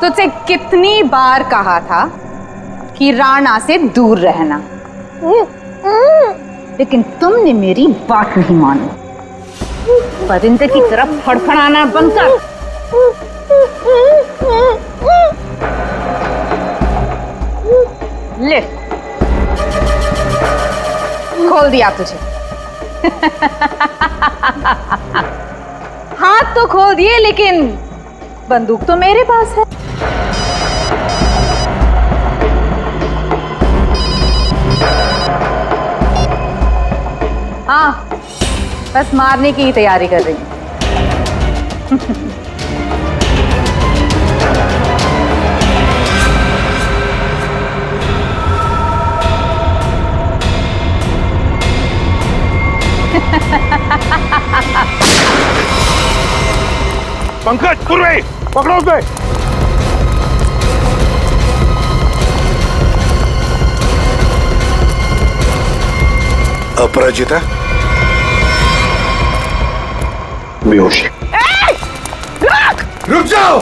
तुझसे कितनी बार कहा था कि राणा से दूर रहना, लेकिन तुमने मेरी बात नहीं मानी। परिंदे की तरफ फड़फड़ाना बंद कर। ले, खोल दिया तुझे। हाथ तो खोल दिए, लेकिन बंदूक तो मेरे पास है। हाँ, बस मारने की ही तैयारी कर रही हूँ। पंकज, पूर्वे, पकड़ो उसे। अपराजिता बेहोश है। रुक जाओ।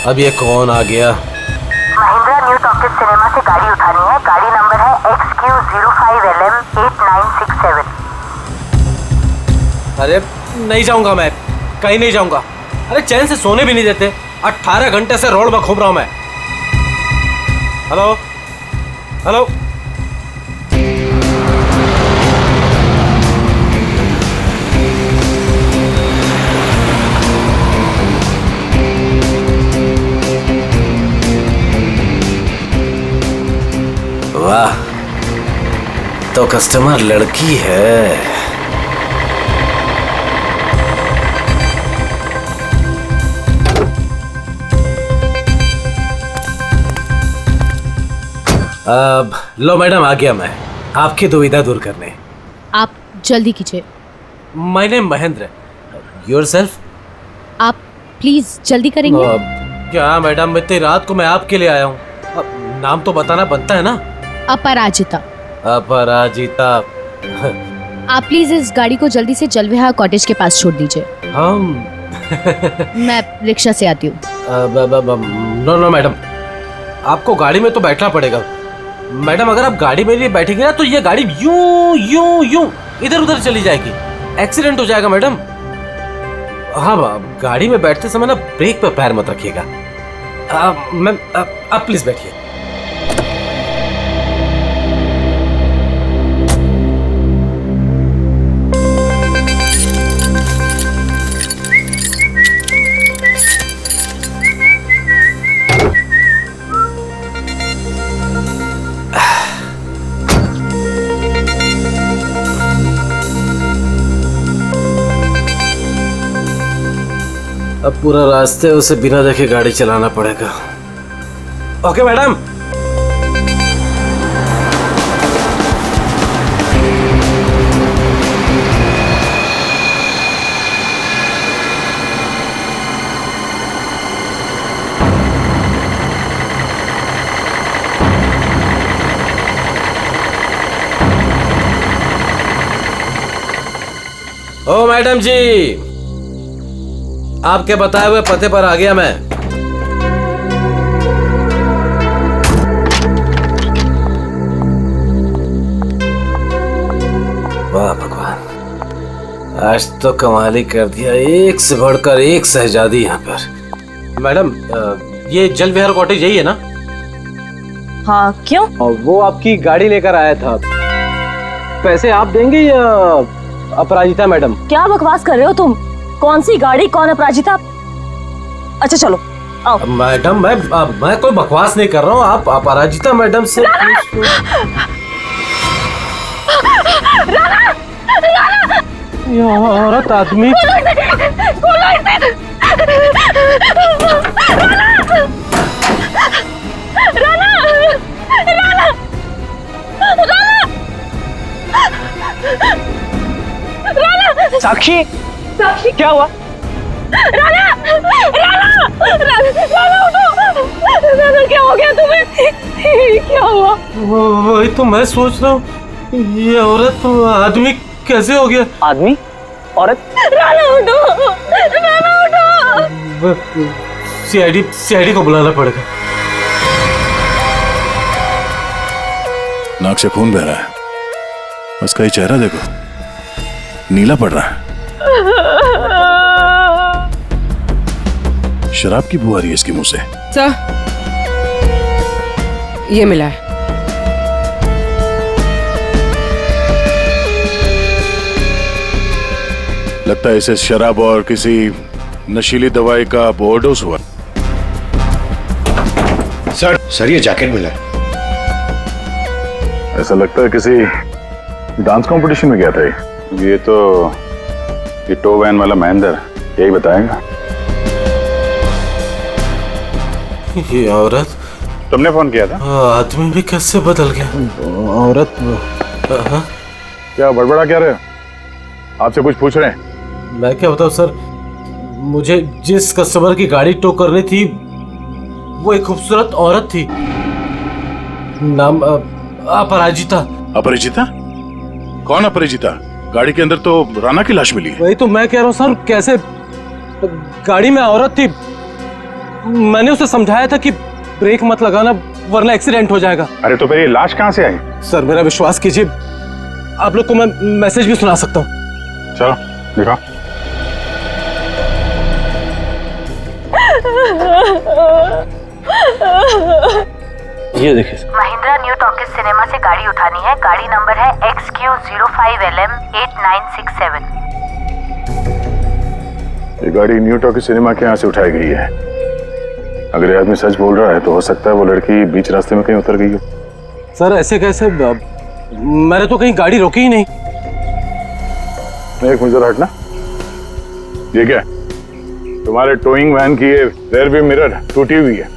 अब ये कौन आ गया? महिंद्रा न्यू टॉकीज सिनेमा से गाड़ी उठानी है। गाड़ी नंबर है XQ05LM8967। अरे नहीं जाऊंगा, मैं कहीं नहीं जाऊंगा। अरे चैन से सोने भी नहीं देते। 18 घंटे से रोड में घूम रहा हूं मैं। हेलो हेलो, वाह, तो कस्टमर लड़की है। अब लो मैडम, आ गया मैं आपकी दुविधा दूर करने। आप जल्दी कीजिए। My name Mahendra. योरसेल्फ? आप प्लीज जल्दी करेंगे। क्या मैडम, इतनी रात को मैं आपके लिए आया हूँ। नाम तो बताना बनता है ना। अपराजिता। अपराजिता। आप प्लीज इस गाड़ी को जल्दी से जलविहार कॉटेज के पास छोड़ दीजिए। हम मैं रिक्शा से आती हूँ। नो मैडम, आपको गाड़ी में तो बैठना पड़ेगा। मैडम, अगर आप गाड़ी में नहीं बैठेंगे ना तो ये गाड़ी यूं यूं यूं इधर उधर चली जाएगी। एक्सीडेंट हो जाएगा मैडम। हाँ, गाड़ी में बैठते समय ना ब्रेक पर पैर मत रखिएगा। मैम, आप प्लीज बैठिए। अब पूरा रास्ते उसे बिना देखे गाड़ी चलाना पड़ेगा। Okay madam. ओ मैडम जी, आपके बताए हुए पते पर आ गया मैं। वाह भगवान, आज तो कमाल ही कर दिया। एक से बढ़कर एक शहजादी यहाँ पर। मैडम, ये जल विहार कॉटेज यही है ना? हाँ, क्यों? वो आपकी गाड़ी लेकर आया था। पैसे आप देंगे या अपराजिता मैडम? क्या बकवास कर रहे हो तुम? कौन सी गाड़ी, कौन अपराजिता? अच्छा चलो आओ। मैडम, मैं कोई बकवास नहीं कर रहा हूँ। आप अपराजिता मैडम से ये औरत आदमी साक्षी, क्या हुआ? राणा, राणा, राणा, राणा उठो। राणा, क्या क्या हुआ? वही तो मैं सोच रहा हूँ, ये औरत तो आदमी कैसे हो गया? आदमी? औरत? राणा उठो, राणा उठो। सीआईडी को बुलाना पड़ेगा। नाक से खून बह रहा है, उसका ये चेहरा देखो, नीला पड़ रहा है। शराब की बू आ रही है इसके मुंह से। सर, ये मिला है। लगता है इसे शराब और किसी नशीली दवाई का ओवरडोज हुआ। सर ये जैकेट मिला है। ऐसा लगता है किसी डांस कंपटीशन में गया था ये तो ये टो वैन वाला महेंद्र यही बताएगा। ये औरत, तुमने फोन किया था? आदमी भी कैसे बदल गया? औरत क्या बड़बड़ा क्या रहे हो? आपसे कुछ पूछ रहे हैं। मैं क्या बताऊं सर, मुझे जिस कस्टमर की गाड़ी टो करनी थी वो एक खूबसूरत औरत थी, नाम अपराजिता। अपरिचिता? कौन अपरिचिता? गाड़ी के अंदर तो राणा की लाश मिली है। वही तो मैं कह रहा हूँ सर, कैसे गाड़ी में औरत थी, मैंने उसे समझाया था कि ब्रेक मत लगाना वरना एक्सीडेंट हो जाएगा। अरे तो फिर ये लाश कहाँ से आई? सर मेरा विश्वास कीजिए, आप लोग को मैं मैसेज भी सुना सकता हूँ। चलो दिखा। ये देखिए sir. Mahindra new talkies cinema से गाड़ी उठानी है। गाड़ी नंबर है XQ05LM8967। ये गाड़ी न्यू टॉकीज सिनेमा के यहाँ से उठाई गई है। अगर ये आदमी सच बोल रहा है तो हो सकता है वो लड़की बीच रास्ते में कहीं उतर गई हो। सर ऐसे कैसे, मैंने तो कहीं गाड़ी रोकी ही नहीं। एक मिनट हटना। ये क्या? तुम्हारे टोइंग वैन की ये रेयर व्यू मिरर टूटी हुई है।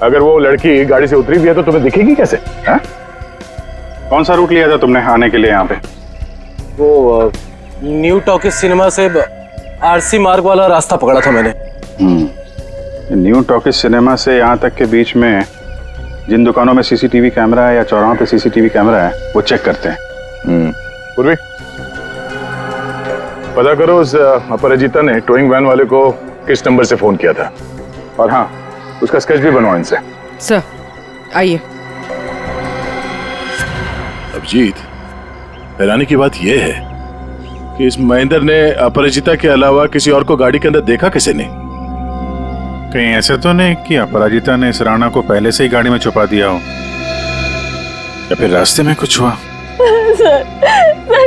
अगर वो लड़की गाड़ी से उतरी भी है तो तुम्हें दिखेगी कैसे? हा? कौन सा रूट लिया था तुमने आने के लिए यहाँ पे? वो न्यू टॉकीज सिनेमा से आरसी मार्ग वाला रास्ता पकड़ा था मैंने। न्यू टॉकीज सिनेमा से यहाँ तक के बीच में जिन दुकानों में सीसीटीवी कैमरा है या चौराहों पे सीसीटीवी कैमरा है वो चेक करते हैं। पूर्वी पता करो उस अपराजिता ने टोइंग वैन वाले को किस नंबर से फोन किया था, और हाँ उसका स्केच भी बनवाओ इनसे। सर आइए। अभिजीत, हैरानी की बात यह है कि इस महेंद्र ने अपराजिता के अलावा किसी और को गाड़ी के अंदर देखा कैसे नहीं? कहीं ऐसे तो नहीं कि अपराजिता ने इस राणा को पहले से ही गाड़ी में छुपा दिया हो, या फिर रास्ते में कुछ हुआ? सर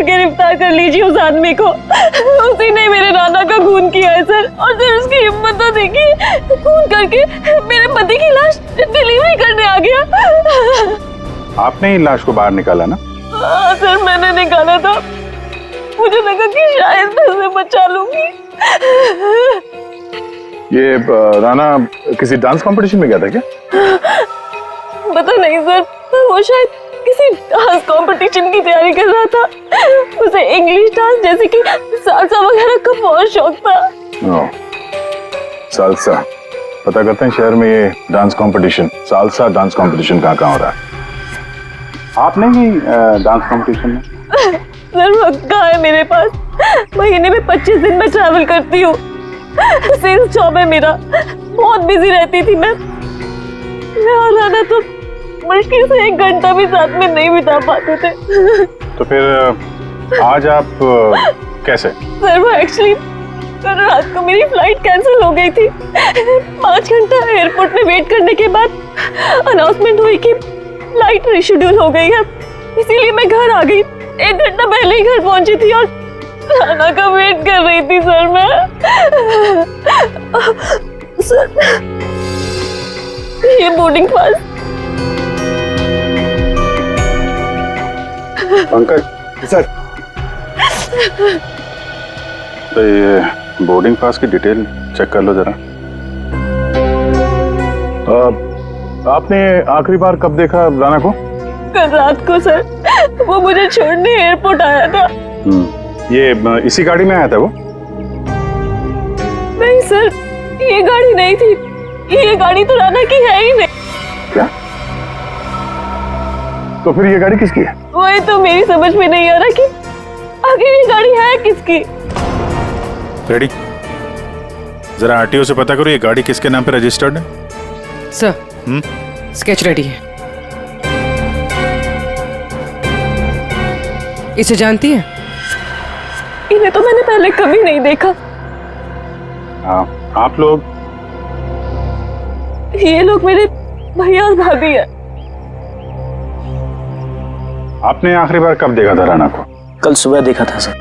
गिरफ्तार कर लीजिए उस आदमी को। उसी ने मेरे राणा का खून किया है सर। और सर उसकी हिम्मत तो देखिए, खून करके मेरे पति की लाश डिलीवरी करने आ गया। आपने ही लाश को बाहर निकाला ना? हाँ सर मैंने निकाला था। मुझे लगा कि शायद मैं उसे बचा लूंगी। ये राणा किसी डांस कंपटीशन में गया था क्या? पता नहीं सर, वो शायद किसी डांस कंपटीशन की तैयारी कर रहा था। उसे इंग्लिश डांस जैसे कि सालसा वगैरह का बहुत शौक था। सालसा, पता करते हैं शहर में ये dance competition, salsa dance competition कहाँ हो रहा है। आपने भी डांस कंपटीशन में? सर वक्त कहाँ है मेरे पास? महीने में 25 दिन में ट्रैवल करती हूँ। सेल्स जॉब है मेरा, बहुत बिजी रहती थी मैं और राणा तो मुश्किल से 1 घंटा भी साथ में नहीं बिता पाते थे। तो फिर आज आप कैसे? सर वो एक्चुअली कल रात को मेरी फ्लाइट कैंसिल हो गई थी। 5 घंटा एयरपोर्ट में वेट करने के बाद अनाउंसमेंट हुई कि फ्लाइट रिशेड्यूल हो गई है, इसीलिए मैं घर आ गई। 1 घंटा पहले ही घर पहुंची थी और राणा का वेट कर रही थी सर मैं। सर ये बोर्डिंग पास। पंकज सर, तो ये बोर्डिंग पास की डिटेल चेक कर लो जरा। आपने आखिरी बार कब देखा राणा को? कल रात को सर, वो मुझे छोड़ने एयरपोर्ट आया था। ये इसी गाड़ी में आया था वो? नहीं सर, ये गाड़ी नहीं थी। ये गाड़ी तो राणा की है ही नहीं। क्या? तो फिर ये गाड़ी किसकी है? वही तो मेरी समझ में नहीं आ रहा कि आखिर ये गाड़ी है किसकी। रेडी, जरा आरटीओ से पता करो ये गाड़ी किसके नाम पे रजिस्टर्ड है। सर, स्केच रेडी है। इसे जानती है? इन्हें तो मैंने पहले कभी नहीं देखा। हाँ, आप लोग? ये लोग मेरे भैया और भाभी है। आपने आखिरी बार कब देखा था राणा को? कल सुबह देखा था सर।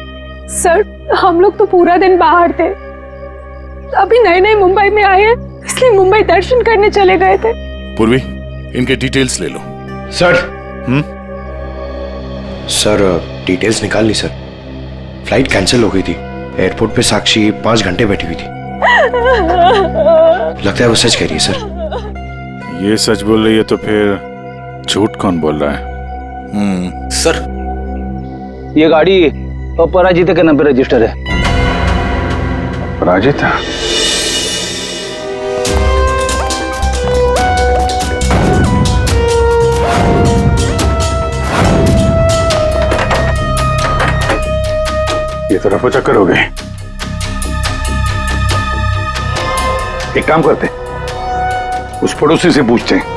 सर, हम लोग तो पूरा दिन बाहर थे, अभी नए नए मुंबई में आए हैं, इसलिए मुंबई दर्शन करने चले गए थे। पूर्वी, इनके डिटेल्स ले लो। सर। सर, डिटेल्स निकाल ली सर। फ्लाइट कैंसिल हो गई थी। एयरपोर्ट पे साक्षी 5 घंटे बैठी हुई थी। लगता है वो सच कह रही है सर। ये सच बोल रही है तो फिर झूठ कौन बोल रहा है? सर, ये गाड़ी अपराजिता के नाम पे रजिस्टर है। अपराजिता? ये तो रफा चक्कर हो गए। एक काम करते हैं, उस पड़ोसी से पूछते हैं।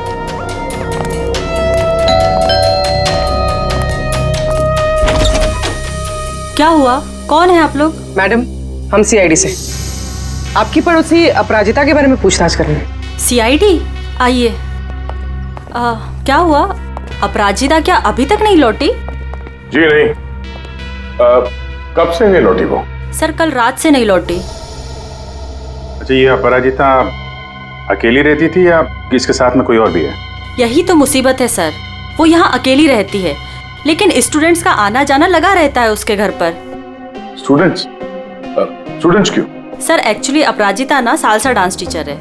क्या हुआ? कौन है आप लोग? मैडम, हम सीआईडी से आपकी पड़ोसी अपराजिता के बारे में पूछताछ कर रहे हैं। सीआईडी? आइए। क्या हुआ? अपराजिता क्या अभी तक नहीं लौटी? जी नहीं। कब से नहीं लौटी वो? सर, कल रात से नहीं लौटी। अच्छा, ये अपराजिता अकेली रहती थी या इसके साथ में कोई और भी है? यही तो मुसीबत है सर, वो यहाँ अकेली रहती है, लेकिन स्टूडेंट्स का आना जाना लगा रहता है उसके घर पर। स्टूडेंट्स? स्टूडेंट्स क्यों? सर, एक्चुअली अपराजिता ना सालसा डांस टीचर है,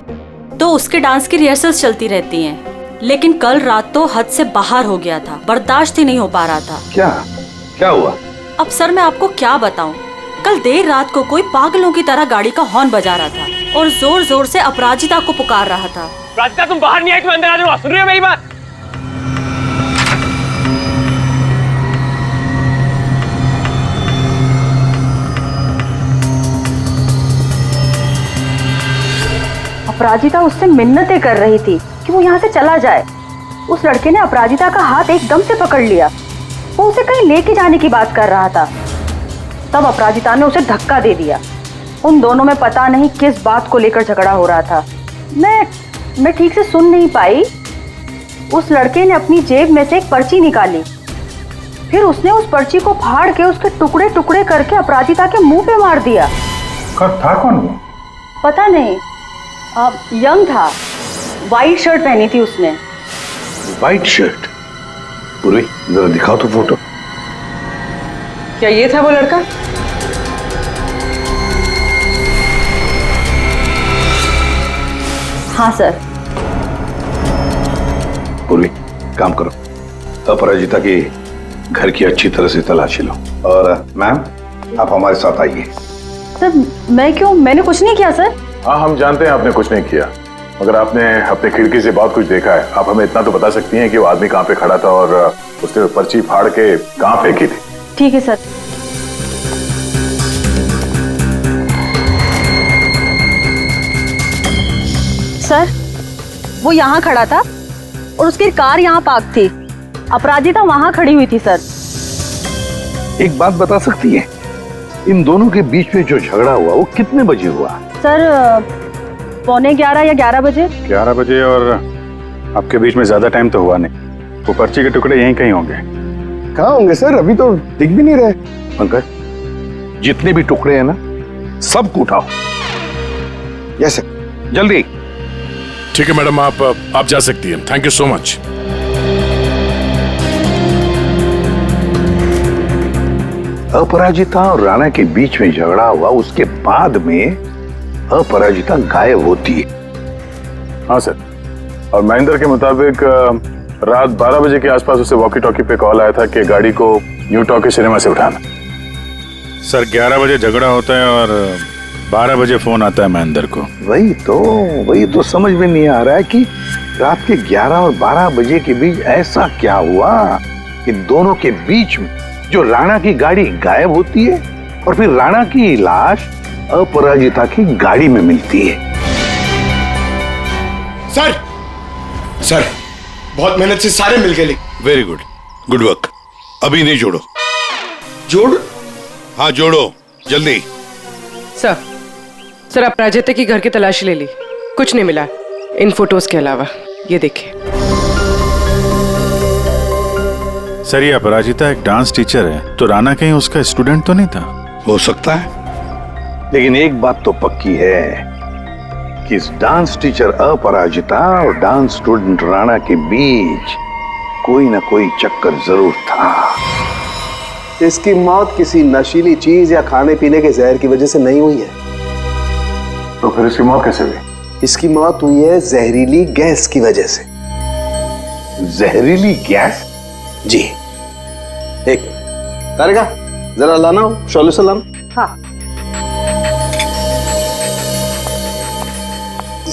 तो उसके डांस की रिहर्सल्स चलती रहती हैं। लेकिन कल रात तो हद से बाहर हो गया था, बर्दाश्त ही नहीं हो पा रहा था। क्या हुआ? अब सर मैं आपको क्या बताऊं, कल देर रात को कोई पागलों की तरह गाड़ी का हॉर्न बजा रहा था और जोर जोर से अपराजिता को पुकार रहा था। अपराजिता, तुम बाहर नहीं आई, तुम अंदर आ जाओ। सुन रहे हो मेरी बात? अपराजिता उससे मिन्नतें कर रही थी कि वो यहाँ से चला जाए। उस लड़के ने अपराजिता का हाथ एकदम से पकड़ लिया। वो उसे कहीं लेके जाने की बात कर रहा था। तब अपराजिता ने उसे धक्का दे दिया। उन दोनों में पता नहीं किस बात को लेकर झगड़ा हो रहा था। मैं ठीक से सुन नहीं पाई। उस लड़के ने अपनी जेब में से एक पर्ची निकाली, फिर उसने उस पर्ची को फाड़ के उसके टुकड़े टुकड़े करके अपराजिता के मुंह पे मार दिया। था कौन वो? पता नहीं, यंग था, वाइट शर्ट पहनी थी उसने। White shirt? पूरी जरा दिखाओ तो फोटो। क्या ये था वो लड़का? हाँ सर। पूर्वी, काम करो, अपराजिता के घर की अच्छी तरह से तलाशी लो। और मैम, आप हमारे साथ आइए। सर, मैं क्यों? मैंने कुछ नहीं किया सर। हाँ, हम जानते हैं आपने कुछ नहीं किया, मगर आपने अपने खिड़की से बहुत कुछ देखा है। आप हमें इतना तो बता सकती हैं कि वो आदमी कहाँ पे खड़ा था और उसने पर्ची फाड़ के कहाँ फेंकी थी? ठीक है सर। सर, वो यहाँ खड़ा था और उसकी कार यहाँ पार्क थी। अपराजिता वहाँ खड़ी हुई थी सर। एक बात बता सकती है, इन दोनों के बीच में जो झगड़ा हुआ वो कितने बजे हुआ? सर, 11:15 या 11 बजे। 11 बजे। और आपके बीच में ज्यादा टाइम तो हुआ नहीं। वो पर्ची के टुकड़े यहीं कहीं होंगे। कहाँ होंगे सर? अभी तो दिख भी नहीं रहे। पंकज, जितने भी टुकड़े हैं ना, सबको उठाओ। यस सर, जल्दी। ठीक है मैडम, आप जा सकती हैं। Thank you so much. Aparajita और राणा के बीच में झगड़ा हुआ, उसके बाद में अपराजिता गायब होती है। हाँ सर, और महेंद्र के मुताबिक रात 12 बजे के आसपास उसे वॉकी टॉकी पे कॉल आया था कि गाड़ी को न्यू टॉकी सिनेमा से उठाना। सर, 11 बजे झगड़ा होता है और 12 बजे फोन आता है महेंद्र को। वही तो समझ में नहीं आ रहा है कि रात के 11 और 12 बजे के बीच ऐसा क्या हुआ। इन दोनों के बीच में जो राणा की गाड़ी गायब होती है और फिर राणा की लाश अपराजिता की गाड़ी में मिलती है। सर सर बहुत मेहनत से सारे मिल गए। Very good, good work. अभी नहीं जोड़ो। जोड़? हाँ जोड़ो जल्दी। सर अपराजिता की घर की तलाशी ले ली, कुछ नहीं मिला इन फोटोज के अलावा। ये देखिए सर, ये अपराजिता एक डांस टीचर है, तो राणा कहीं उसका स्टूडेंट तो नहीं था? हो सकता है, लेकिन एक बात तो पक्की है कि इस डांस टीचर अपराजिता और डांस स्टूडेंट राणा के बीच कोई ना कोई चक्कर जरूर था। इसकी मौत किसी नशीली चीज या खाने पीने के जहर की वजह से नहीं हुई है। तो फिर इसकी मौत कैसे हुई? इसकी मौत हुई है जहरीली गैस की वजह से। जहरीली गैस? जी। एक करेगा जरा लाना सॉल्यूशन लाना। हाँ।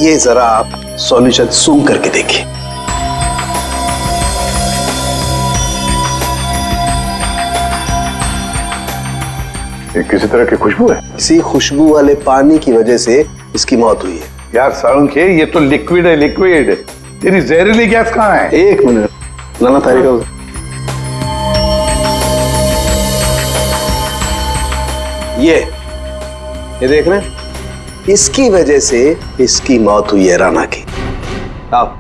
ये जरा आप सॉल्यूशन सूंघ करके देखिए। ये किसी तरह की खुशबू है? इसी खुशबू वाले पानी की वजह से इसकी मौत हुई है। यार साळुंखे, ये तो लिक्विड है, लिक्विड। तेरी जहरीली गैस कहाँ है? एक मिनट लाना तरीका। ये देख रहे हैं, इसकी वजह से इसकी मौत हुई है राणा की। आप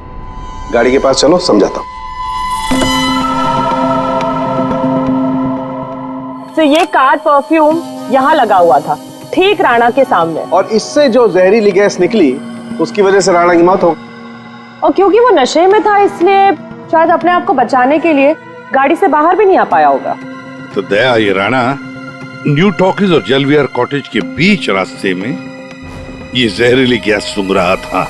गाड़ी के पास चलो, समझाता हूं। तो ये कार परफ्यूम यहाँ लगा हुआ था, ठीक राणा के सामने, और इससे जो जहरीली गैस निकली उसकी वजह से राणा की मौत हो। और क्योंकि वो नशे में था इसलिए शायद अपने आप को बचाने के लिए गाड़ी से बाहर भी नहीं आ पाया होगा। तो दया, ये राणा न्यू टॉकीज और जलविहार कॉटेज के बीच रास्ते में ये जहरीली गैस सूंघ रहा था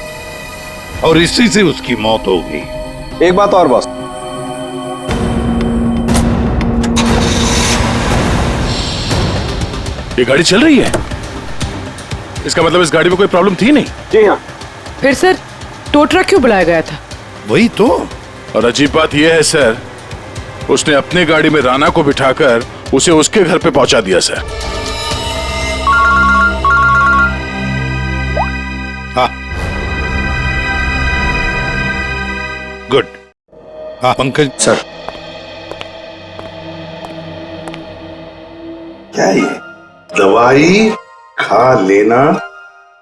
और इसी से उसकी मौत हो गई। एक बात और बॉस, ये गाड़ी चल रही है, इसका मतलब इस गाड़ी में कोई प्रॉब्लम थी नहीं। जी हाँ। फिर सर टो ट्रक क्यों बुलाया गया था? वही तो। और अजीब बात यह है सर, उसने अपने गाड़ी में राणा को बिठाकर उसे उसके घर पे पहुंचा दिया सर। हाँ गुड। हाँ पंकज सर। क्या ये दवाई खा लेना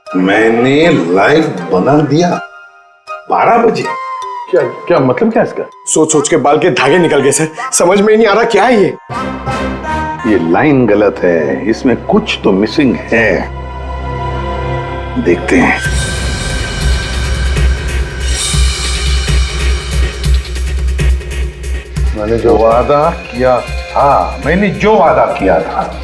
मैंने लाइव बना दिया 12 बजे? क्या क्या मतलब क्या इसका? सोच सोच के बाल के धागे निकल गए सर, समझ में ही नहीं आ रहा क्या है ये। ये लाइन गलत है, इसमें कुछ तो मिसिंग है। देखते हैं। मैंने जो वादा किया था, मैंने जो वादा किया था।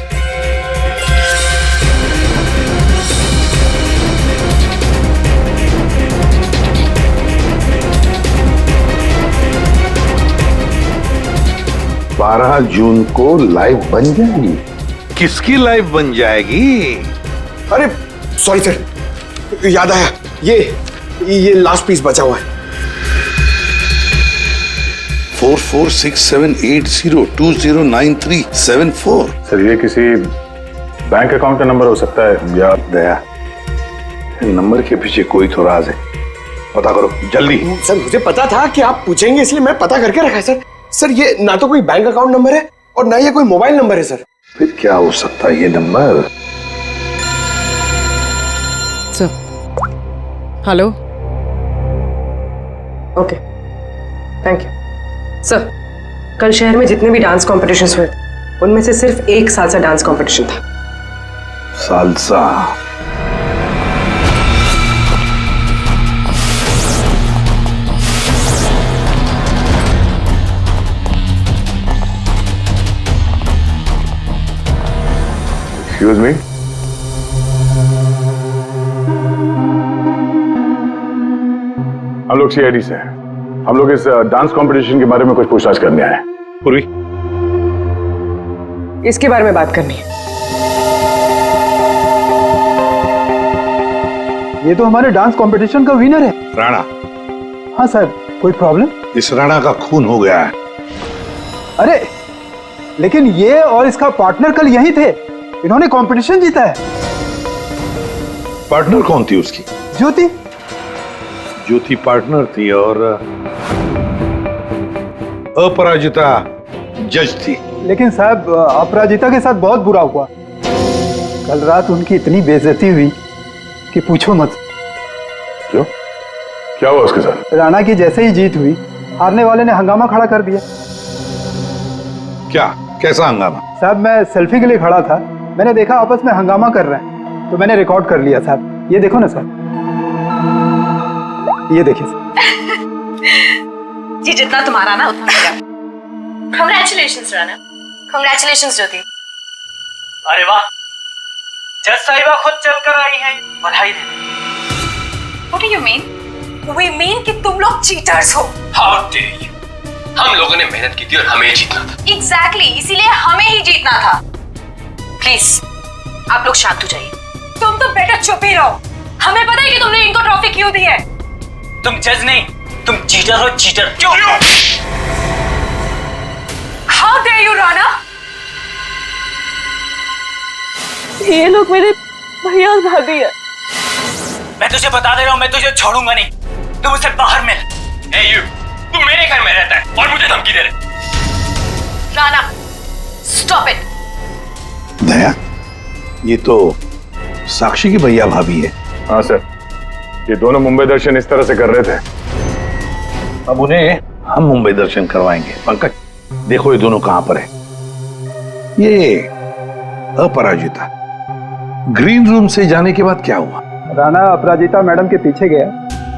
बारह जून को लाइव बन जाएगी। किसकी लाइव बन जाएगी? अरे सॉरी सर, याद आया, ये लास्ट पीस बचा हुआ है। 446780209374। सर ये किसी बैंक अकाउंट का नंबर हो सकता है या दया, नंबर के पीछे कोई तो राज है, पता करो जल्दी। सर मुझे पता था कि आप पूछेंगे इसलिए मैं पता करके रखा है सर। सर ये ना तो कोई बैंक अकाउंट नंबर है और ना ये कोई मोबाइल नंबर है सर। फिर क्या हो सकता है ये number? Sir hello. Okay thank you sir. कल शहर में जितने भी डांस कॉम्पिटिशन्स हुए उनमें से सिर्फ एक सालसा डांस कॉम्पिटिशन था। सालसा? एक्सक्यूज मी, हम लोग सीआईडी से हैं। हम लोग इस डांस कंपटीशन के बारे में कुछ पूछताछ करने आए हैं। पूर्वी, इसके बारे में बात करनी है। ये तो हमारे डांस कंपटीशन का विनर है। राणा? हाँ सर, कोई प्रॉब्लम? इस राणा का खून हो गया है। अरे लेकिन ये और इसका पार्टनर कल यहीं थे, इन्होंने कंपटीशन जीता है। पार्टनर कौन थी उसकी? ज्योति। ज्योति पार्टनर थी और अपराजिता जज थी। लेकिन साहब अपराजिता के साथ बहुत बुरा हुआ। कल रात उनकी इतनी बेइज्जती हुई कि पूछो मत। क्यों? क्या हुआ उसके साथ? राणा की जैसे ही जीत हुई, हारने वाले ने हंगामा खड़ा कर दिया। क्या? कैसा हंगामा? साहब मैं सेल्फी के लिए खड़ा था, मैंने देखा आपस में हंगामा कर रहे हैं, तो मैंने रिकॉर्ड कर लिया साहब। ये देखो ना साहब, ये देखिए जी, जितना तुम्हारा ना उतना मेरा। कांग्रेचुलेशंस राणा। कांग्रेचुलेशंस ज्योति। अरे वाह, जज साहिबा खुद चलकर आई हैं, बधाई देने। What do you mean? We mean कि तुम लोग चीटर्स हो। How dare you? हम लोगों ने मेहनत की थी और हमें जीतना था। Exactly, इसीलिए हमें ही जीतना था। प्लीज आप लोग शांत हो जाइए। तुम तो बेटर चुप ही रहो। हमें पता है कि तुमने इनको ट्रॉफी क्यों दी है। तुम जज नहीं, तुम चीटर हो, चीटर। क्यों? How dare you, Rana? ये लोग मेरे भैया और भाभी है। मैं तुझे बता दे रहा हूँ, मैं तुझे छोड़ूंगा नहीं। तू मुझसे बाहर मिल। Hey you, तू मेरे घर में रहता है और मुझे धमकी दे रहे। Rana, stop it। दया, ये तो साक्षी की भैया भाभी है। हाँ सर, ये दोनों मुंबई दर्शन इस तरह से कर रहे थे। अब उन्हें हम मुंबई दर्शन करवाएंगे। पंकज देखो ये दोनों कहां पर है। ये अपराजिता ग्रीन रूम से जाने के बाद क्या हुआ? राणा अपराजिता मैडम के पीछे गया,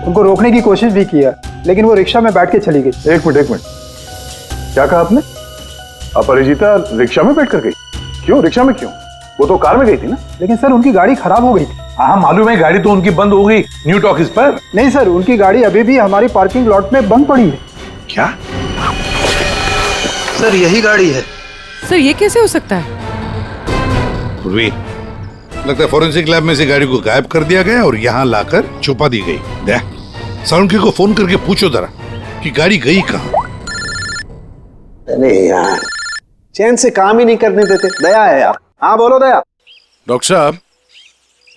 उनको रोकने की कोशिश भी किया, लेकिन वो रिक्शा में बैठ के चली गई। एक मिनट, क्या कहा आपने? अपराजिता रिक्शा में बैठ कर गई? क्यों? रिक्शा में क्यों? वो तो कार में गई थी ना। लेकिन सर उनकी गाड़ी खराब हो गई थी। हाँ मालूम है, गाड़ी तो उनकी बंद हो गई न्यू टॉकीज पर। नहीं सर, उनकी गाड़ी अभी भी हमारी पार्किंग लॉट में बंद पड़ी है। क्या? सर यही गाड़ी है। सर ये कैसे हो सकता है? लगता है फोरेंसिक लैब में से गाड़ी को गायब कर दिया गया और यहाँ लाकर छुपा दी गई। साउंड को फोन करके पूछो जरा कि गाड़ी गई कहाँ। अरे यार, चैन से काम ही नहीं करने देते। दया है यार। हाँ बोलो दया। डॉक्टर साहब,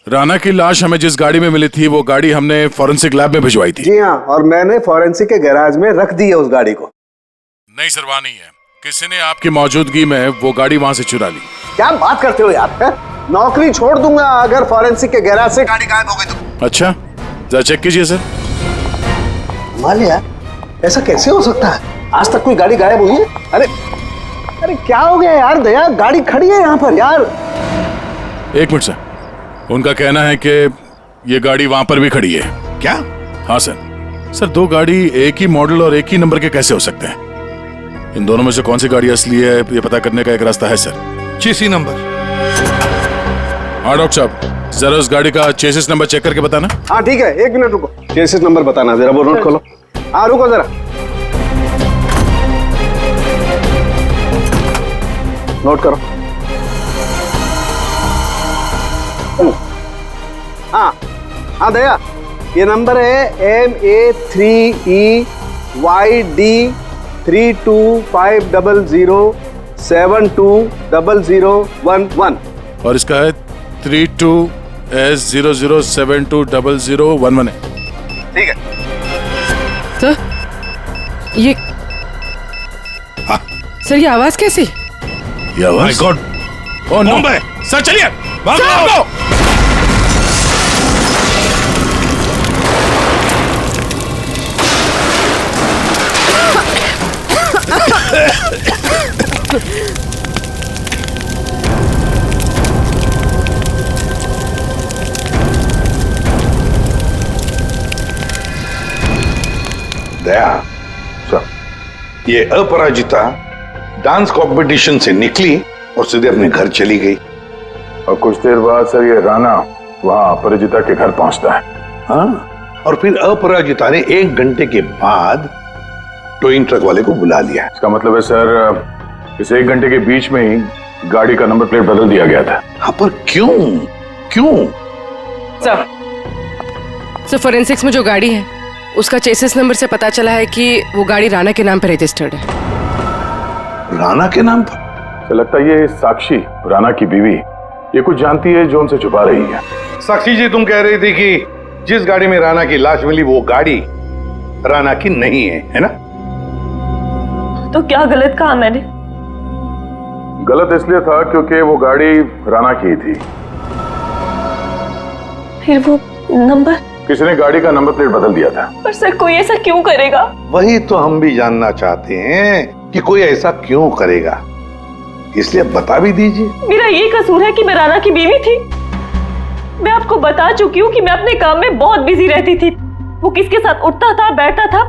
राणा की लाश हमें जिस गाड़ी में मिली थी वो गाड़ी हमने फोरेंसिक लैब में भिजवाई थी। जी हाँ, और मैंने फोरेंसिक के गैराज में रख दी है उस गाड़ी को। नहीं सर, वहाँ नहीं है। किसी ने आपकी मौजूदगी में वो गाड़ी वहाँ से चुरा ली। क्या बात करते हो यार? है? नौकरी छोड़ दूंगा अगर फोरेंसिक के गैराज से गाड़ी गायब हो गई तो। अच्छा, जरा चेक कीजिए सर। कमाल है यार, ऐसा कैसे हो सकता है? आज तक कोई गाड़ी गायब हुई है? अरे क्या हो गया यार दया, गाड़ी खड़ी है यहाँ पर यार। एक मिनट सर, उनका कहना है कि ये गाड़ी वहां पर भी खड़ी है। क्या? हाँ सर, दो गाड़ी एक ही मॉडल और एक ही नंबर के कैसे हो सकते हैं? इन दोनों में से कौन सी गाड़ी असली है ये पता करने का एक रास्ता है सर। चेसी नंबर। हाँ डॉक्टर साहब, जरा उस गाड़ी का चेसिस नंबर चेक करके बताना। हाँ ठीक है, एक मिनट रुको, चेसिस नंबर बताना जरा। वो नोट खोलो। हाँ रुको जरा, नोट करो। हाँ दया, ये नंबर है MA3EYD325007200011 और इसका है 32S00720011 है। ठीक है सर। ये सर ये आवाज कैसी? ये आवाज? My god, oh no. Mumbai. Sir चलिए, भागो। दया सर, ये अपराजिता डांस कंपटीशन से निकली और सीधे अपने घर चली गई। और कुछ देर बाद सर ये राणा वहां अपराजिता के घर पहुंचता है। हाँ, और फिर अपराजिता ने 1 घंटे के बाद टोइंग ट्रक वाले को बुला लिया। इसका मतलब है सर इस 1 घंटे के बीच में ही गाड़ी का नंबर प्लेट बदल दिया गया था। हाँ पर क्यों? सर फोरेंसिक्स में जो गाड़ी है उसका चेसिस नंबर से पता चला है कि वो गाड़ी राणा के नाम पर रजिस्टर्ड है। राणा के नाम पर? तो लगता है ये साक्षी, राणा की बीवी, ये कुछ जानती है जो हमसे छुपा रही है। साक्षी जी, तुम कह रही थी कि जिस गाड़ी में राणा की लाश मिली वो गाड़ी राणा की नहीं है ना? तो क्या गलत कहा मैंने? गलत इसलिए था क्योंकि वो गाड़ी राणा की थी। फिर वो नंबर? किसी ने गाड़ी का नंबर प्लेट बदल दिया था। पर सर, कोई ऐसा क्यों करेगा? वही तो हम भी जानना चाहते हैं कि कोई ऐसा क्यों करेगा, इसलिए बता भी दीजिए। मेरा ये कसूर है कि मैं राणा की बीवी थी? मैं आपको बता चुकी हूँ कि मैं अपने काम में बहुत बिजी रहती थी। वो किसके साथ उठता था, बैठता था,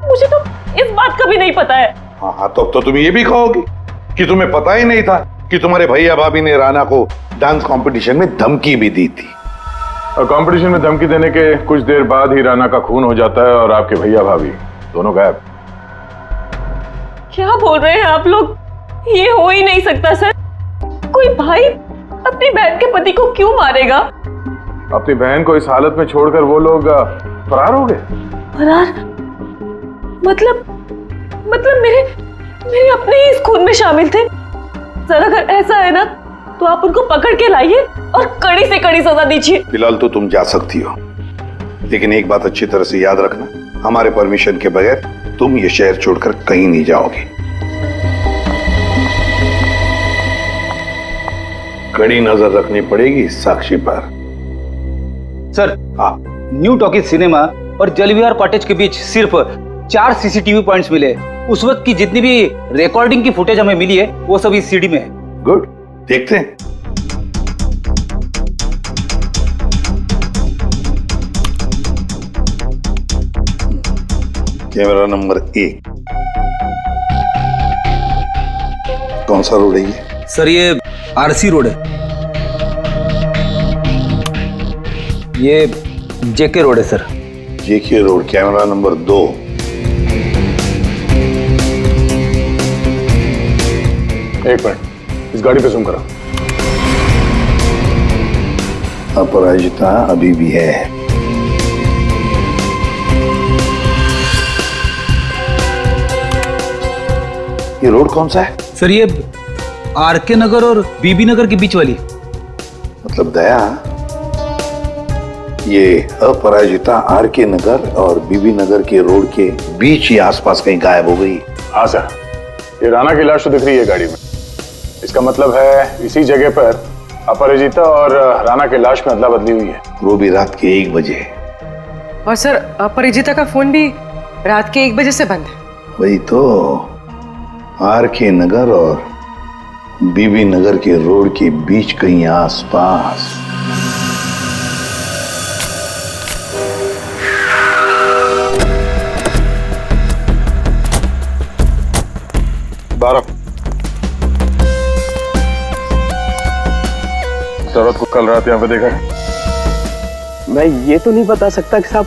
मुझे तो इस बात का भी नहीं पता है। हाँ, तो तुम ये भी कहोगी कि तुम्हें पता ही नहीं था कि तुम्हारे भैया भाभी ने राणा को डांस कंपटीशन में धमकी भी दी थी। और कंपटीशन में धमकी देने के कुछ देर बाद ही राणा का खून हो जाता है और आपके भैया भाभी दोनों गायब। क्या बोल रहे हैं आप लोग? ये हो ही नहीं सकता सर। कोई भाई अपनी बहन के पति को क्यों मारेगा? अपनी बहन को इस हालत में छोड़कर वो लोग फरार हो गए। फरार? मतलब मेरे अपने ही इस खून में शामिल थे। सर, अगर ऐसा है ना तो आप उनको पकड़ के लाइए और कड़ी से कड़ी सजा दीजिए। फिलहाल तो तुम जा सकती हो, लेकिन एक बात अच्छी तरह से याद रखना, हमारे परमिशन के बगैर तुम ये शहर छोड़कर कहीं नहीं जाओगे। कड़ी नजर रखनी पड़ेगी साक्षी पर। सर, न्यू टॉकीज सिनेमा और जलविहार कॉटेज के बीच सिर्फ 4 सीसीटीवी पॉइंट्स मिले। उस वक्त की जितनी भी रिकॉर्डिंग की फुटेज हमें मिली है वो सब इस सीडी में है। गुड, देखते हैं। Camera number 1। कौन सा रोड है ये? सर, ये आरसी रोड है। ये जेके रोड है सर। जेके रोड, कैमरा नंबर 2। एक मिनट, इस गाड़ी पे जूम करो। अपराजिता अभी भी है। ये रोड कौन सा है? सर, ये आरके नगर और बीबी नगर के बीच वाली। मतलब दया, ये अपराजिता आरके नगर और बीबी नगर के रोड के बीच ही आसपास कहीं गायब हो गई। हाँ सर, ये राणा की लाश तो दिख रही है गाड़ी में। इसका मतलब है इसी जगह पर अपराजिता और राणा की लाश में अदला बदली हुई है। वो भी रात के 1 बजे। और सर, अपराजिता का फोन भी रात के 1 बजे से बंद है। वही तो, आरके नगर और बीबी नगर के रोड के बीच कहीं आसपास। औरत को कल रात यहाँ पे देखा है? मैं ये तो नहीं बता सकता कि साहब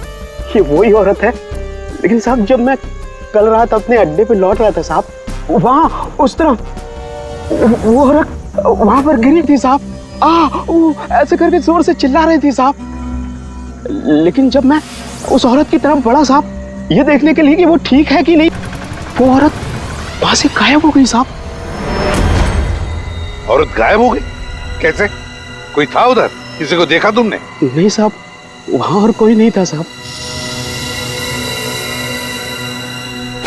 ये वही औरत है, लेकिन साहब जब मैं कल रात अपने अड्डे पे लौट रहा था साहब, वहाँ उस तरफ वो औरत वहां पर गिरी थी साहब। वो ऐसे करके जोर से चिल्ला रही थी साहब। लेकिन जब मैं उस औरत की तरफ बढ़ा साहब, ये देखने के लिए कि वो ठीक है कि नहीं, वो औरत वहां से गायब हो गई साहब। औरत गायब हो गई? कैसे? कोई था उधर? किसी को देखा तुमने? नहीं साहब, वहां और कोई नहीं था साहब।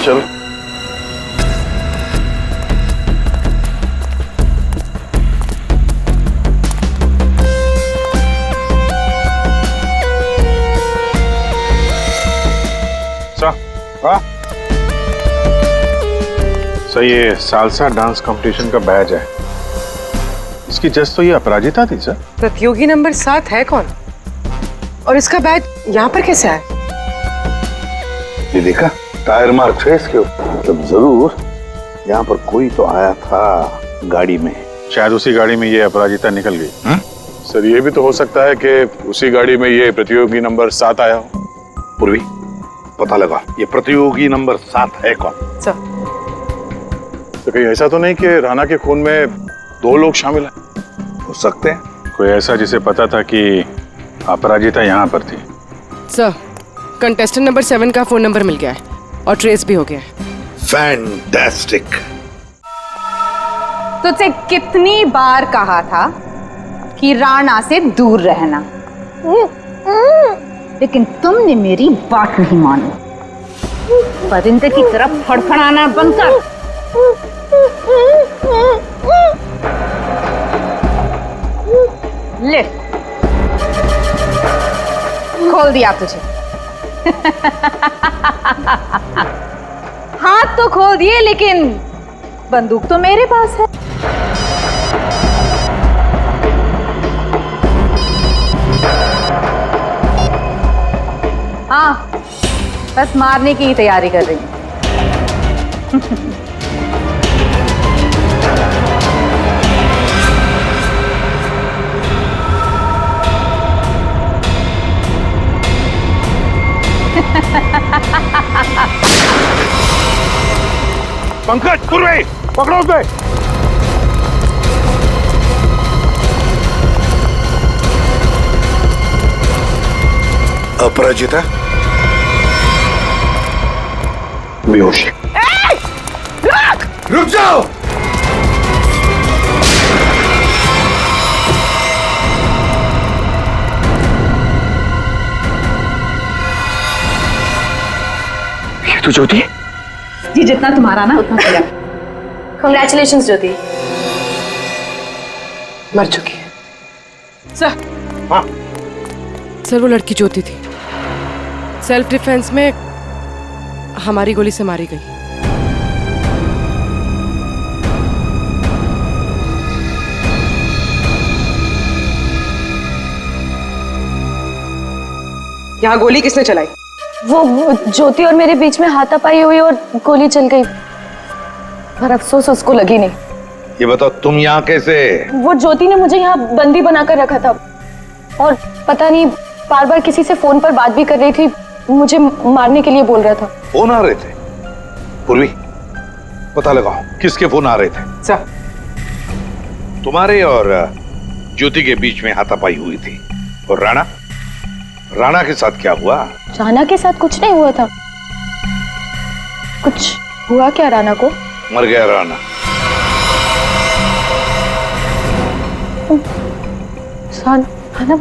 चलो। सर, ये सालसा डांस कंपटीशन का बैच है। इसकी जज तो ये अपराजिता थी सर। प्रतियोगी नंबर 7 है कौन? और इसका बैच यहाँ पर कैसे आया? ये देखा, टायर मार्क है इसके ऊपर। तब जरूर यहाँ पर कोई तो आया था गाड़ी में। शायद उसी गाड़ी में ये अपराजिता निकल गई। सर, ये भी तो हो सकता है कि उसी गाड़ी में ये प्रतियोगी नंबर 7 आया हो। पूर्वी, पता लगा ये प्रतियोगी नंबर 7 है कौन? सर, तो कहीं ऐसा तो नहीं कि राणा के खून में 2 लोग शामिल हैं? हो सकते हैं। कोई ऐसा जिसे पता था कि अपराजिता यहाँ पर थी। सर, कंटेस्टेंट नंबर 7 का फोन नंबर मिल गया है और ट्रेस भी हो गया है। फैंटास्टिक। तुझसे कितनी बार कहा था कि राणा से दूर रहना, लेकिन तुमने मेरी बात नहीं मानी। परिंदे की तरफ फड़फड़ाना बंद कर। ले, खोल दिया तुझे। हाथ तो खोल दिए, लेकिन बंदूक तो मेरे पास है। हाँ, बस मारने की ही तैयारी कर रही हूँ। पंकज, पूर्वे, पकड़ो उसे। अपराजिता बेहोश। रुक जाओ। ये तो ज्योति। जी, जितना तुम्हारा ना उतना मेरा। कांग्रेचुलेशंस ज्योति। मर चुकी है सर। हाँ सर, वो लड़की ज्योति थी। सेल्फ डिफेंस में हमारी गोली से मारी गई। यहाँ गोली किसने चलाई? वो ज्योति और मेरे बीच में हाथापाई हुई और गोली चल गई, पर अफसोस उसको लगी नहीं। ये बताओ, तुम यहाँ कैसे? वो ज्योति ने मुझे यहाँ बंदी बनाकर रखा था और पता नहीं बार बार किसी से फोन पर बात भी कर रही थी, मुझे मारने के लिए बोल रहा था। फोन आ रहे थे? पूर्वी, पता लगाओ किसके फोन आ रहे थे। सर, तुम्हारे और ज्योति के बीच में हाथापाई हुई थी। और राणा, राणा के साथ क्या हुआ? राणा के साथ कुछ नहीं हुआ था। कुछ हुआ क्या राणा को? मर गया राणा। राणा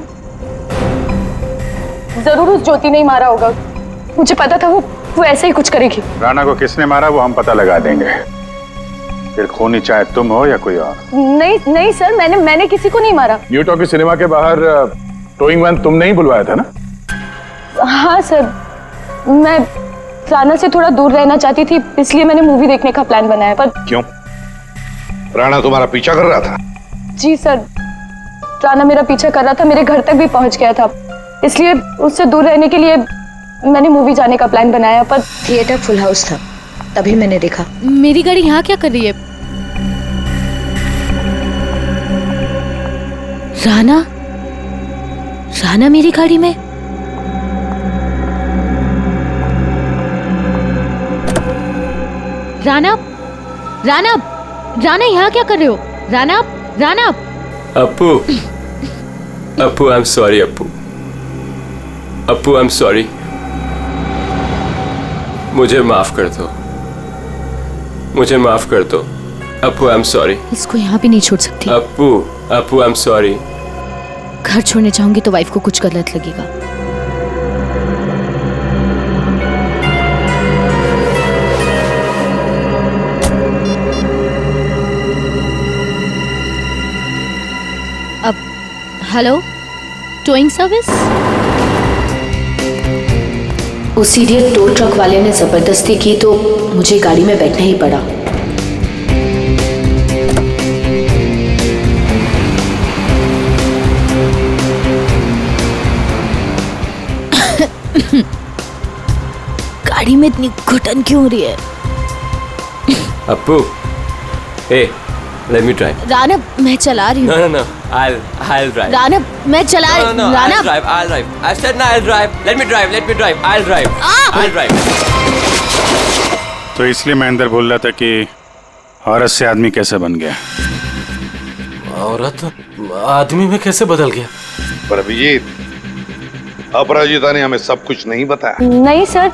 जरूर उस ज्योति ने ही मारा होगा। मुझे पता था वो ऐसे ही कुछ करेगी। राणा को किसने मारा वो हम पता लगा देंगे। फिर खूनी चाहे तुम हो या कोई और। नहीं सर, मैंने किसी को नहीं मारा। न्यू टॉकी सिनेमा के बाहर टोइंग वैन तुमने ही बुलवाया था ना? हाँ सर, मैं राणा से थोड़ा दूर रहना चाहती थी, इसलिए मैंने मूवी देखने का प्लान बनाया। पर क्यों? राणा तुम्हारा पीछा कर रहा था? जी सर, राणा मेरा पीछा कर रहा था, मेरे घर तक भी पहुंच गया था, इसलिए उससे दूर रहने के लिए मैंने मूवी जाने का प्लान बनाया। पर थिएटर फुल हाउस था, तभी मैंने देखा। मेरी गाड़ी यहाँ क्या कर रही है? राणा मेरी गाड़ी में? राणा यहाँ क्या कर रहे हो? Rana Appu, I am sorry. Appu, I am sorry. मुझे माफ कर दो। Appu, I am sorry. इसको यहाँ भी नहीं छोड़ सकती। Appu, I am sorry. घर छोड़ने जाऊंगी तो वाइफ को कुछ गलत लगेगा। अब हेलो, टोइंग सर्विस? उस इडियट टो ट्रक वाले ने जबरदस्ती की तो मुझे गाड़ी में बैठना ही पड़ा। गाड़ी में इतनी घुटन क्यों हो रही है? Appu, hey, let me drive. Rana, मैं चला रही हूँ। No, I'll drive. राणा, मैं चला रही हूँ। No, I'll drive. I said no, I'll drive. Let me drive. I'll drive. तो इसलिए मैं अंदर बोल रहा था कि औरत से आदमी कैसे बन गया। औरत आदमी में कैसे बदल गया? पर अभिजीत, अपराजिता ने हमें सब कुछ नहीं बताया। नहीं सर,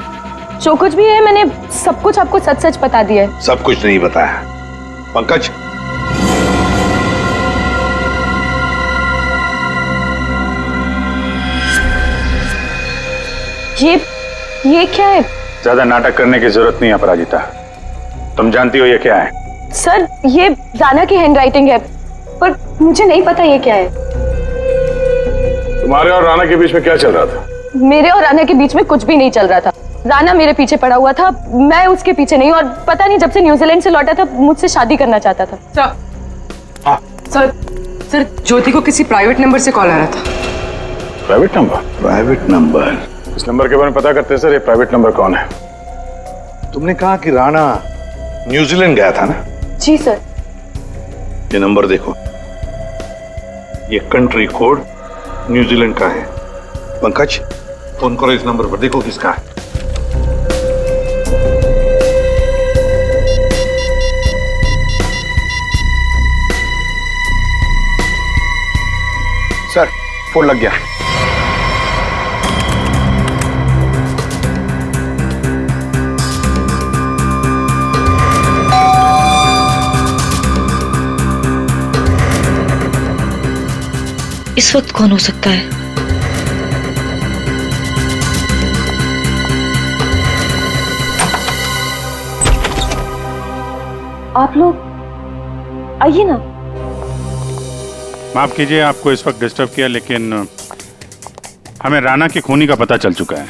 जो कुछ भी है मैंने सब कुछ आपको सच सच बता दिया है। सब कुछ नहीं बताया। पंकज, ये क्या है? ज्यादा नाटक करने की जरूरत नहीं अपराजिता, तुम जानती हो ये क्या है? सर ये राना की हैंडराइटिंग है, पर मुझे नहीं पता ये क्या है। तुम्हारे और राना के बीच में क्या चल रहा था? मेरे और राना के बीच में कुछ भी नहीं चल रहा था। राना मेरे पीछे पड़ा हुआ था, मैं उसके पीछे नहीं, और पता नहीं जब से न्यूजीलैंड से लौटा था मुझसे शादी करना चाहता था। सर ज्योति को किसी प्राइवेट नंबर से कॉल आ रहा था। Private number? Private number? इस नंबर के बारे में पता करते हैं सर, ये प्राइवेट नंबर कौन है? तुमने कहा कि राणा न्यूजीलैंड गया था ना? जी सर। ये नंबर देखो, ये कंट्री कोड न्यूजीलैंड का है। पंकज फोन करो इस नंबर पर, देखो किसका है। सर फोन लग गया। इस वक्त कौन हो सकता है? आप लोग आइए ना। माफ कीजिए आपको इस वक्त डिस्टर्ब किया, लेकिन हमें राना की खूनी का पता चल चुका है।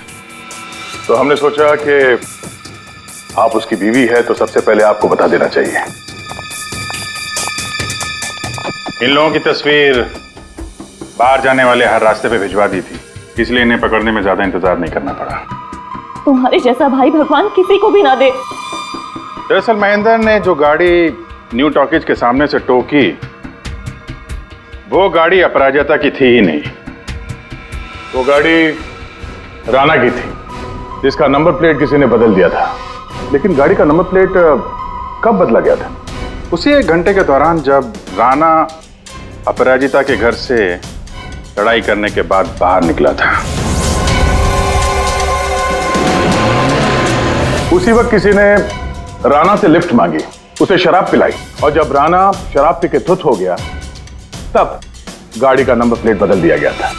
तो हमने सोचा कि आप उसकी बीवी है तो सबसे पहले आपको बता देना चाहिए। इन लोगों की तस्वीर बाहर जाने वाले हर रास्ते पे भिजवा दी थी, इसलिए इन्हें पकड़ने में ज्यादा इंतजार नहीं करना पड़ा। तुम्हारे जैसा भाई भगवान किसी को भी ना दे। दरअसल महेंद्र ने जो गाड़ी न्यू टॉकीज के सामने से टो की, वो गाड़ी अपराजिता की थी ही नहीं। वो गाड़ी राना की थी, जिसका नंबर प्लेट किसी ने बदल दिया था। लेकिन गाड़ी का नंबर प्लेट कब बदला गया था? उसी 1 घंटे के दौरान जब राना अपराजिता के घर से लड़ाई करने के बाद बाहर निकला था। उसी वक्त किसी ने राना से लिफ्ट मांगी, उसे शराब पिलाई, और जब राना शराब पी के धुत हो गया तब गाड़ी का नंबर प्लेट बदल दिया गया था।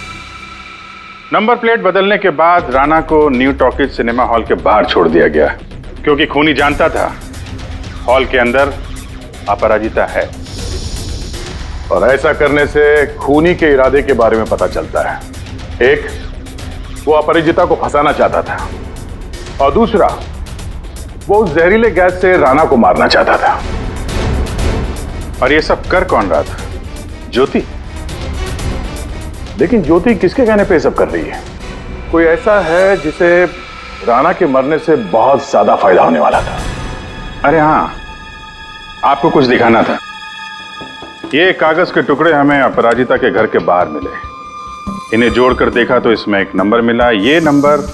नंबर प्लेट बदलने के बाद राना को न्यू टॉकीज सिनेमा हॉल के बाहर छोड़ दिया गया, क्योंकि खूनी जानता था हॉल के अंदर अपराजिता है। और ऐसा करने से खूनी के इरादे के बारे में पता चलता है। एक, वो अपराजिता को फंसाना चाहता था, और दूसरा, वो उस जहरीले गैस से राना को मारना चाहता था। और ये सब कर कौन रहा था? ज्योति। लेकिन ज्योति किसके कहने पे सब कर रही है? कोई ऐसा है जिसे राना के मरने से बहुत ज्यादा फायदा होने वाला था। अरे हाँ, आपको कुछ दिखाना था। ये कागज के टुकड़े हमें अपराजिता के घर के बाहर मिले। इन्हें जोड़कर देखा तो इसमें एक नंबर मिला। ये नंबर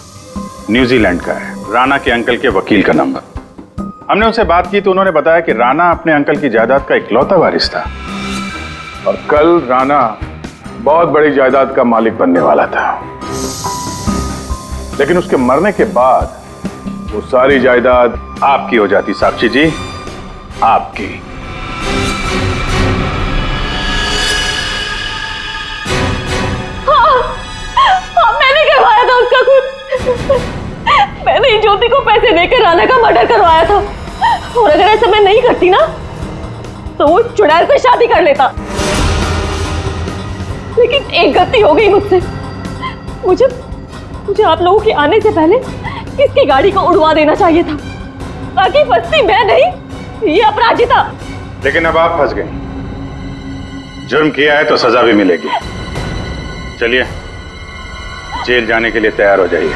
न्यूजीलैंड का है, राना के अंकल के वकील का नंबर। हमने उनसे बात की तो उन्होंने बताया कि राना अपने अंकल की जायदाद का इकलौता वारिस था, और कल राना बहुत बड़ी जायदाद का मालिक बनने वाला था। लेकिन उसके मरने के बाद वो सारी जायदाद आपकी हो जाती। साक्षी जी, आपकी। हाँ, मैंने करवाया था उसका खून। मैंने ही ज्योति को पैसे देकर राना का मर्डर करवाया था, और अगर ऐसा मैं नहीं करती ना तो वो चुड़ैल से शादी कर लेता। लेकिन एक गलती हो गई मुझसे। मुझे आप लोगों के आने से पहले इसकी गाड़ी को उड़वा देना चाहिए था, ताकि फंसती मैं नहीं, ये अपराजिता। लेकिन अब आप फंस गई। जुर्म किया है तो सजा भी मिलेगी। चलिए जेल जाने के लिए तैयार हो जाइए।